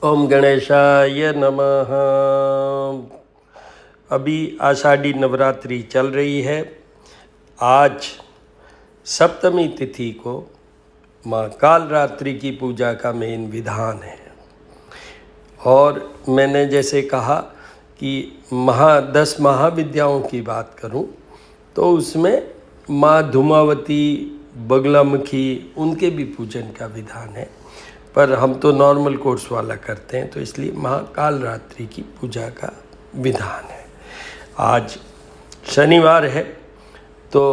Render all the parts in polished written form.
ओम गणेशाय नमः। अभी आषाढ़ी नवरात्रि चल रही है। आज सप्तमी तिथि को माँ कालरात्रि की पूजा का मेन विधान है। और मैंने जैसे कहा कि 10 महाविद्याओं की बात करूं तो उसमें माँ धूमावती, बगलामुखी उनके भी पूजन का विधान है, पर हम तो नॉर्मल कोर्स वाला करते हैं तो इसलिए महाकालरात्रि की पूजा का विधान है। आज शनिवार है तो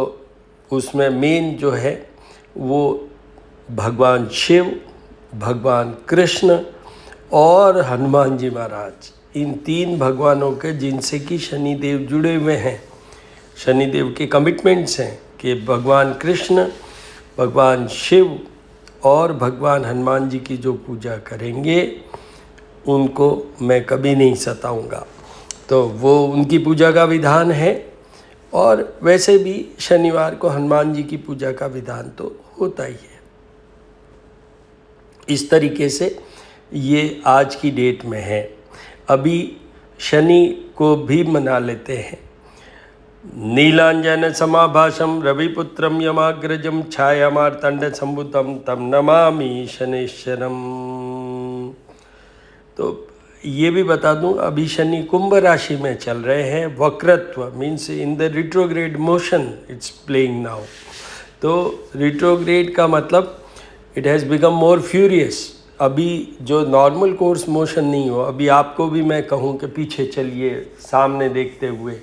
उसमें मेन जो है वो भगवान शिव, भगवान कृष्ण और हनुमान जी महाराज, इन 3 भगवानों के जिनसे कि शनिदेव जुड़े हुए हैं, शनिदेव के कमिटमेंट्स हैं कि भगवान कृष्ण, भगवान शिव और भगवान हनुमान जी की जो पूजा करेंगे उनको मैं कभी नहीं सताऊंगा। तो वो उनकी पूजा का विधान है। और वैसे भी शनिवार को हनुमान जी की पूजा का विधान तो होता ही है। इस तरीके से ये आज की डेट में है। अभी शनि को भी मना लेते हैं। नीलांजन समाभाषम रविपुत्रम यमाग्रजम छायामार्तंड संभुतम तम नमामि शनेश्वरम। तो ये भी बता दूं, अभी शनि कुंभ राशि में चल रहे हैं। वक्रत्व means in the retrograde motion it's playing now. तो रिट्रोग्रेड का मतलब it has become more furious. अभी जो नॉर्मल कोर्स मोशन नहीं हो, अभी आपको भी मैं कहूँ कि पीछे चलिए सामने देखते हुए,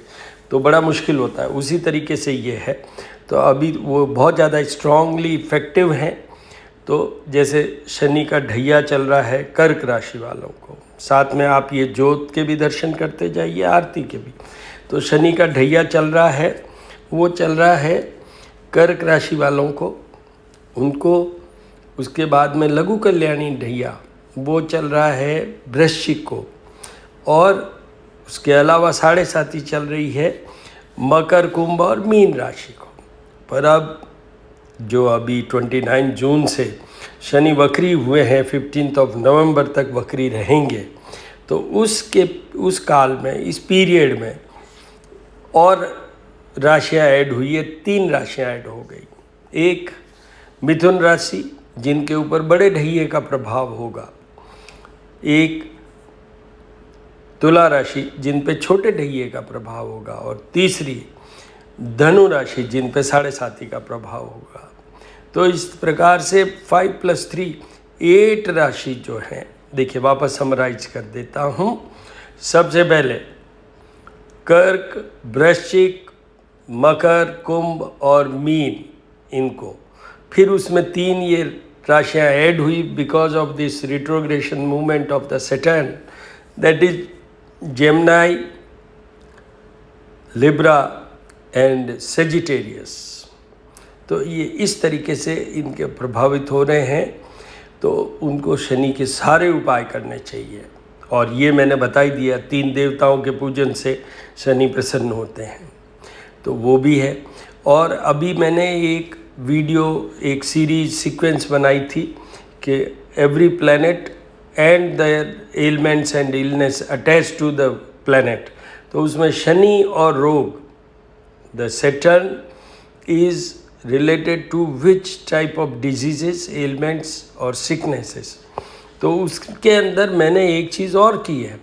तो बड़ा मुश्किल होता है। उसी तरीके से ये है। तो अभी वो बहुत ज़्यादा स्ट्रांगली इफेक्टिव हैं। तो जैसे शनि का ढैया चल रहा है कर्क राशि वालों को, साथ में आप ये ज्योत के भी दर्शन करते जाइए, आरती के भी। तो शनि का ढैया चल रहा है, वो चल रहा है कर्क राशि वालों को, उनको। उसके बाद में लघु कल्याणी ढैया वो चल रहा है वृश्चिक को। और उसके अलावा 7.5 चल रही है मकर, कुंभ और मीन राशि को। पर अब जो अभी 29 जून से शनि वक्री हुए हैं, 15 नवंबर तक वक्री रहेंगे। तो उस काल में, इस पीरियड में और राशियाँ ऐड हुई है, 3 राशियाँ ऐड हो गई। एक मिथुन राशि जिनके ऊपर बड़े ढैये का प्रभाव होगा, एक तुला राशि जिन पे छोटे ढैये का प्रभाव होगा, और तीसरी धनु राशि जिन पे 7.5 का प्रभाव होगा। तो इस प्रकार से 5 + 3 8 राशि जो हैं, देखिए वापस समराइज कर देता हूँ। सबसे पहले कर्क, वृश्चिक, मकर, कुंभ और मीन, इनको फिर उसमें 3 ये राशियाँ ऐड हुई because of this retrogression movement of the Saturn, that is Gemini, Libra and Sagittarius. तो ये इस तरीके से इनके प्रभावित हो रहे हैं। तो उनको शनि के सारे उपाय करने चाहिए। और ये मैंने बता ही दिया, 3 देवताओं के पूजन से शनि प्रसन्न होते हैं, तो वो भी है। और अभी मैंने एक वीडियो, एक सीरीज सीक्वेंस बनाई थी कि every planet and their elements and illness attach to the planet. तो उसमें शनि और रोग, the Saturn is related to which type of diseases, ailments और sicknesses। तो उसके अंदर मैंने एक चीज़ और की है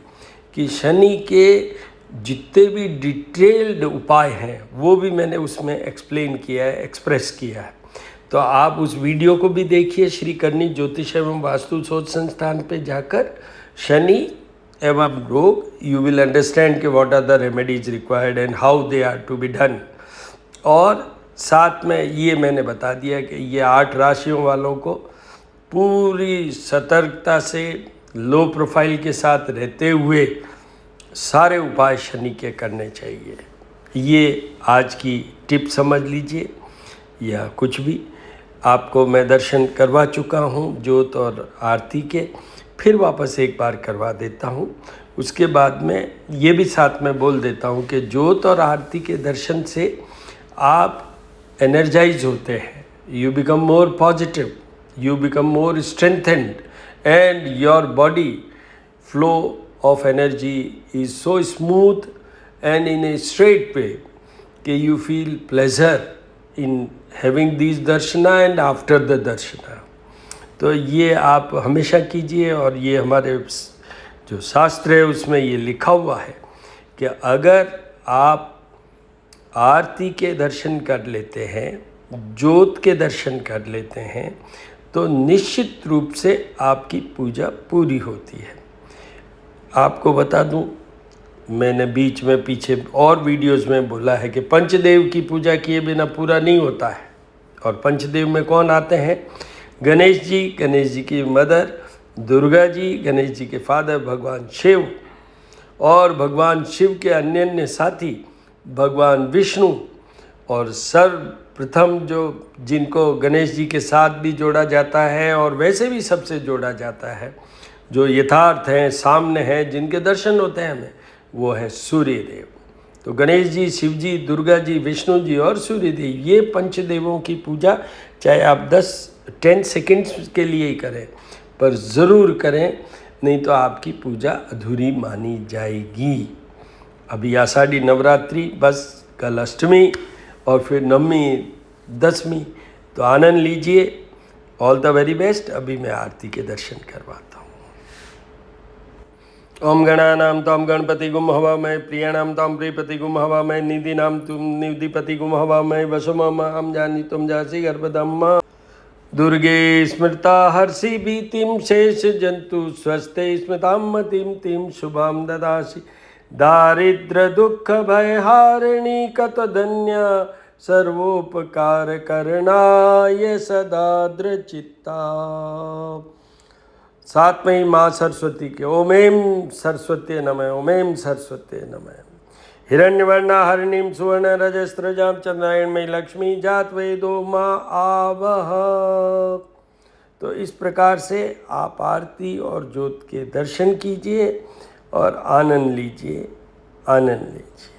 कि शनि के जितने भी डिटेल्ड उपाय हैं वो भी मैंने उसमें एक्सप्लेन किया है, एक्सप्रेस किया है। तो आप उस वीडियो को भी देखिए, श्री करनी ज्योतिष एवं वास्तु शोध संस्थान पे जाकर, शनि एवं रोग, यू विल अंडरस्टैंड कि what are the remedies required and how they are to be done. और साथ में ये मैंने बता दिया कि ये 8 राशियों वालों को पूरी सतर्कता से, लो प्रोफाइल के साथ रहते हुए सारे उपाय शनि के करने चाहिए। ये आज की टिप समझ लीजिए, या कुछ भी। आपको मैं दर्शन करवा चुका हूँ ज्योत और आरती के, फिर वापस एक बार करवा देता हूँ। उसके बाद में ये भी साथ में बोल देता हूँ कि ज्योत और आरती के दर्शन से आप एनर्जाइज होते हैं, you become more positive, you become more strengthened and your body flow of energy is so smooth and in a straight way कि you feel pleasure in having these darshana and after the darshana. तो ये आप हमेशा कीजिए, और ये हमारे जो शास्त्र है उसमें ये लिखा हुआ है कि अगर आप आरती के दर्शन कर लेते हैं, ज्योत के दर्शन कर लेते हैं, तो निश्चित रूप से आपकी पूजा पूरी होती है। आपको बता दूं, मैंने बीच में पीछे और वीडियोस में बोला है कि पंचदेव की पूजा किए बिना पूरा नहीं होता है। और पंचदेव में कौन आते हैं? गणेश जी की मदर दुर्गा जी, गणेश जी के फादर भगवान शिव, और भगवान शिव के अन्य साथी भगवान विष्णु, और सर्वप्रथम जो जिनको गणेश जी के साथ भी जोड़ा जाता है और वैसे भी सबसे जोड़ा जाता है, जो यथार्थ हैं, सामने हैं, जिनके दर्शन होते हैं हमें, वो है सूर्य देव। तो गणेश जी, शिव जी, दुर्गा जी, विष्णु जी और सूर्य देव, ये पंचदेवों की पूजा चाहे आप 10 सेकंड्स के लिए ही करें, पर ज़रूर करें, नहीं तो आपकी पूजा अधूरी मानी जाएगी। अभी आषाढ़ी नवरात्रि, बस कल अष्टमी और फिर नवमी, दसवीं, तो आनंद लीजिए। All the very best. अभी मैं आरती के दर्शन करवाता हूँ। ओम गणानां त्वां गणपतिगुं हवामहे, प्रियाणां त्वां प्रियपतिगुं हवामहे, निधिनां त्वां निधिपतिगुं हवामहे, वसुममां जानी त्वं जासि गर्भधम्मा। दुर्गे स्मृता हर्षि भीतिं शेष जंतु स्वस्थे स्मृतां मतिं तिं शुभां ददासि। दारिद्र दुख भयहारिणी कतधन्या, सर्वोपकार करणाय सदा दृचित्ता। सातवीं माँ सरस्वती के ओम ऐं सरस्वती नमः, ओम ऐं सरस्वती नमः। हिरण्यवर्णा हरिणीं सुवर्ण रजस्रजां चंद्रायणमयी लक्ष्मी जात वेदो माँ आवह। तो इस प्रकार से आप आरती और ज्योत के दर्शन कीजिए और आनंद लीजिए, आनंद लीजिए।